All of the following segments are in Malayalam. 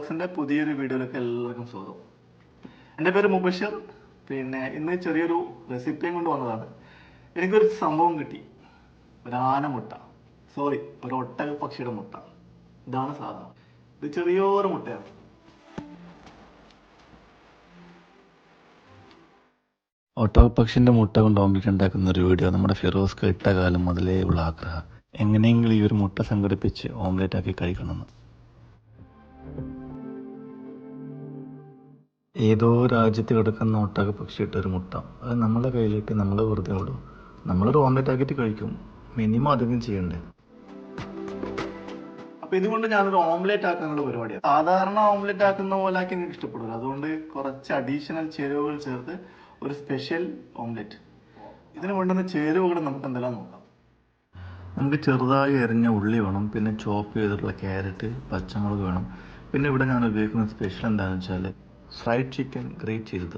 വ്ളോഗ്സിൻ്റെ പുതിയൊരു വീഡിയോയിലേക്ക് എല്ലാവർക്കും സ്വാഗതം. എൻ്റെ പേര് മുബഷിർ. ഇന്ന് ചെറിയൊരു റെസിപ്പിയും കൊണ്ട് വന്നതാണ്. എനിക്കൊരു സംഭവം കിട്ടി. ഒരു ആനമുട്ട, സോറി, ഒരു ഒട്ടക പക്ഷിയുടെ മുട്ട. ഇതാണ് സാധനം. ഇത് ചെറിയൊരു മുട്ടയാണ്. ഒട്ടകപ്പക്ഷിൻ്റെ മുട്ട കൊണ്ട് ഓംലെറ്റ് ഉണ്ടാക്കുന്ന ഒരു വീഡിയോ നമ്മുടെ ഫിറോസ്ക്ക് ഇട്ട കാലം മുതലേ ഉള്ള ആഗ്രഹം. എങ്ങനെയെങ്കിലും ഈ ഒരു മുട്ട സംഘടിപ്പിച്ച് ഓംലെറ്റ് ആക്കി കഴിക്കണമെന്ന്. ഏതോ രാജ്യത്ത് കിടക്കുന്ന ഒട്ടകപ്പക്ഷി ഇട്ടൊരു മുട്ട, അത് നമ്മളെ കയ്യിലിട്ട് നമ്മൾ വെറുതെ വിടും. നമ്മളൊരു ഓംലെറ്റ് ആക്കിയിട്ട് കഴിക്കും. മിനിമം അധികം ചെയ്യണ്ടേ. അപ്പോൾ ഇതുകൊണ്ട് ഞാനൊരു ഓംലെറ്റ് ആക്കാനുള്ള പരിപാടിയാണ്. സാധാരണ ഓംലെറ്റ് ആക്കുന്ന പോലെ ആക്കി എനിക്ക് ഇഷ്ടപ്പെടില്ല. അതുകൊണ്ട് കുറച്ച് അഡീഷണൽ ചേരുവകൾ ചേർത്ത് ഒരു സ്പെഷ്യൽ ഓംലെറ്റ്. ഇതിന് വേണ്ടുന്ന ചേരുവകൾ നമുക്ക് എന്തെല്ലാം നോക്കാം. നമുക്ക് ചെറുതായി എറിഞ്ഞ ഉള്ളി വേണം, പിന്നെ ചോപ്പ് ചെയ്തിട്ടുള്ള ക്യാരറ്റ്, പച്ചമുളക് വേണം. പിന്നെ ഇവിടെ ഞാൻ ഉപയോഗിക്കുന്ന സ്പെഷ്യൽ എന്താണെന്ന് വെച്ചാൽ ഫ്രൈഡ് ചിക്കൻ ഗ്രേറ്റ് ചെയ്തത്.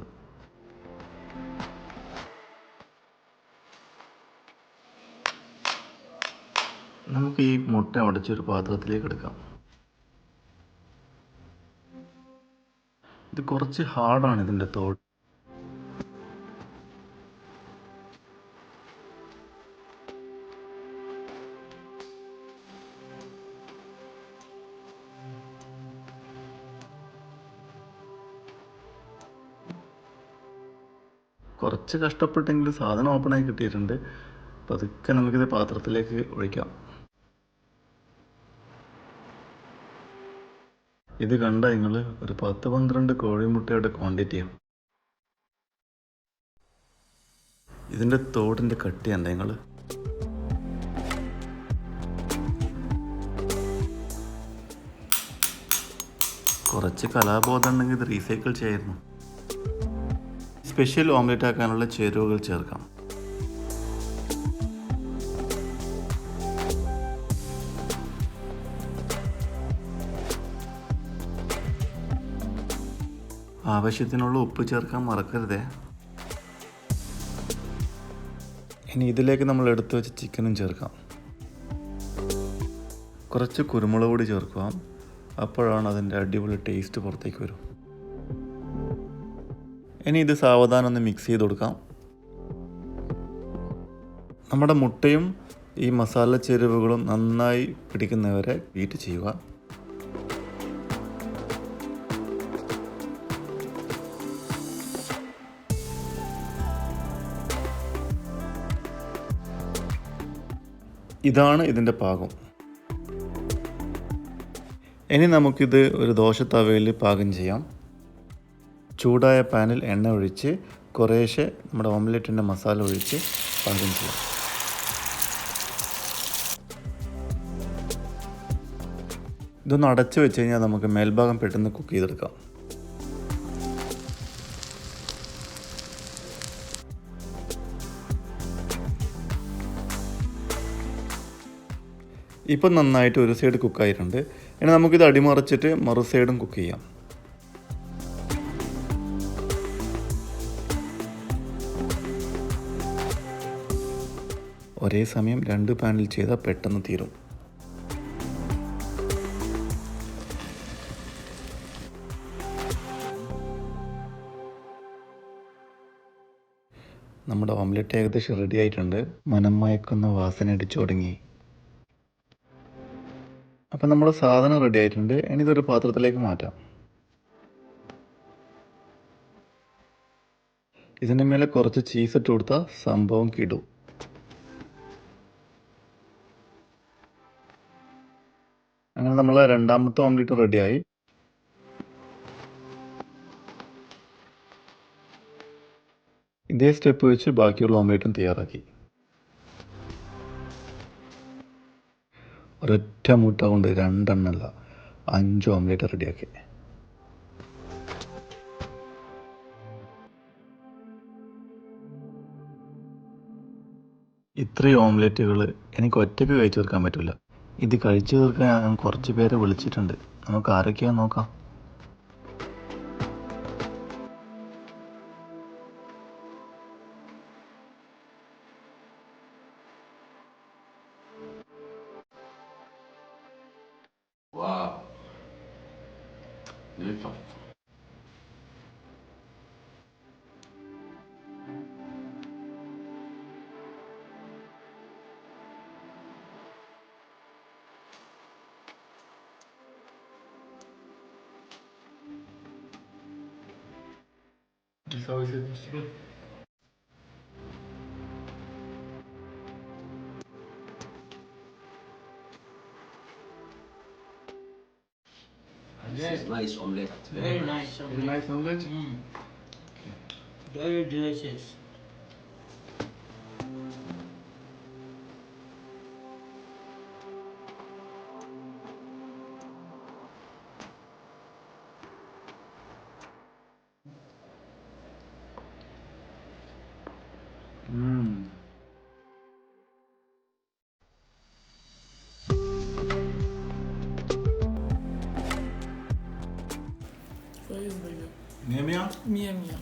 നമുക്ക് ഈ മുട്ട ഉടച്ചൊരു പാത്രത്തിലേക്ക് എടുക്കാം. ഇത് കുറച്ച് ഹാർഡാണ് ഇതിൻ്റെ തോട്. കുറച്ച് കഷ്ടപ്പെട്ടെങ്കിലും സാധനം ഓപ്പണായി കിട്ടിയിട്ടുണ്ട്. പതുക്കെ നമുക്കിത് പാത്രത്തിലേക്ക് ഒഴിക്കാം. ഇത് കണ്ട നിങ്ങൾ ഒരു 10-12 കോഴിമുട്ടയുടെ ക്വാണ്ടിറ്റിയാണ്. ഇതിൻ്റെ തോടിൻ്റെ കട്ടിയണ്ട നിങ്ങൾ. കുറച്ച് കലാബോധം ഉണ്ടെങ്കിൽ ഇത് റീസൈക്കിൾ ചെയ്യായിരുന്നു. സ്പെഷ്യൽ ഓംലെറ്റ് ആക്കാനുള്ള ചേരുവകൾ ചേർക്കാം. ആവശ്യത്തിനുള്ള ഉപ്പ് ചേർക്കാൻ മറക്കരുതേ. ഇനി ഇതിലേക്ക് നമ്മൾ എടുത്തു വെച്ച ചിക്കനും ചേർക്കാം. കുറച്ച് കുരുമുളക് പൊടി ചേർക്കുക. അപ്പോഴാണ് അതിൻ്റെ അടിപൊളി ടേസ്റ്റ് പുറത്തേക്ക് വരും. ഇനി ഇത് സാവധാനം ഒന്ന് മിക്സ് ചെയ്ത് കൊടുക്കാം. നമ്മുടെ മുട്ടയും ഈ മസാല ചേരുവകളും നന്നായി പിടിക്കുന്നവരെ ബീറ്റ് ചെയ്യുക. ഇതാണ് ഇതിൻ്റെ പാകം. ഇനി നമുക്കിത് ഒരു ദോശത്തവയിൽ പാകം ചെയ്യാം. ചൂടായ പാനിൽ എണ്ണ ഒഴിച്ച് കുറേശ്ശെ നമ്മുടെ ഓംലെറ്റിൻ്റെ മസാല ഒഴിച്ച് പാകം ചെയ്യാം. ഇതൊന്ന് അടച്ച് വെച്ച് കഴിഞ്ഞാൽ നമുക്ക് മേൽഭാഗം പെട്ടെന്ന് കുക്ക് ചെയ്തെടുക്കാം. ഇപ്പം നന്നായിട്ട് ഒരു സൈഡ് കുക്കായിട്ടുണ്ട്. ഇനി നമുക്കിത് അടിമറിച്ചിട്ട് മറു സൈഡും കുക്ക് ചെയ്യാം. ഒരേ സമയം 2 പാനിൽ ചെയ്താൽ പെട്ടെന്ന് തീരും. നമ്മുടെ ഓംലെറ്റ് ഏകദേശം റെഡി ആയിട്ടുണ്ട്. മനം മയക്കുന്ന വാസന അടിച്ചു തുടങ്ങി. അപ്പം നമ്മുടെ സാധനം റെഡി ആയിട്ടുണ്ട്. ഇനി ഇതൊരു പാത്രത്തിലേക്ക് മാറ്റാം. ഇതിൻ്റെ മേലെ കുറച്ച് ചീസ് ഇട്ട് കൊടുത്താൽ സംഭവം കിടും. അങ്ങനെ നമ്മളെ രണ്ടാമത്തെ ഓംലെറ്റ് റെഡിയായി. ഇതേ സ്റ്റെപ്പ് വെച്ച് ബാക്കിയുള്ള ഓംലെറ്റും തയ്യാറാക്കി. ഒരൊറ്റ മുട്ട കൊണ്ട് 2 എണ്ണമല്ല 5 ഓംലെറ്റ് റെഡിയാക്കി. ഇത്രയും ഓംലെറ്റുകൾ എനിക്ക് ഒറ്റയ്ക്ക് കഴിച്ചു തീർക്കാൻ പറ്റില്ല. ഇത് കഴിച്ചു തീർക്കാൻ ഞാൻ കുറച്ച് പേരെ വിളിച്ചിട്ടുണ്ട്. നമുക്ക് ആരൊക്കെയാണെന്ന് നോക്കാം. Welcome. How is it, Mr. Good? Yes, nice omelette. Very nice. Very nice omelette. Very delicious. Very good. Mia Mia? Mia Mia.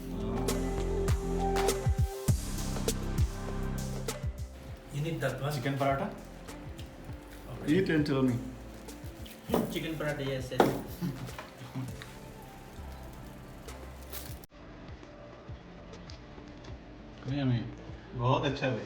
You need that one? Chicken paratha? Eat and tell me. Chicken paratha, yes, yes. Yummy. बहुत अच्छा है.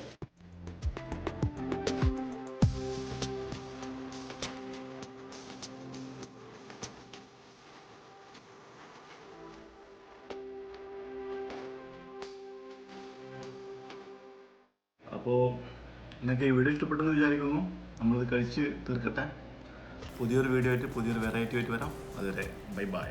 അപ്പോൾ നിങ്ങൾക്ക് ഈ വീഡിയോ ഇഷ്ടപ്പെട്ടെന്ന് വിചാരിക്കുന്നു. നമ്മളിത് കഴിച്ച് തീർക്കട്ടെ. പുതിയൊരു വീഡിയോ ആയിട്ട് പുതിയൊരു വെറൈറ്റി ആയിട്ട് വരാം. അതുവരെ ബൈ ബൈ.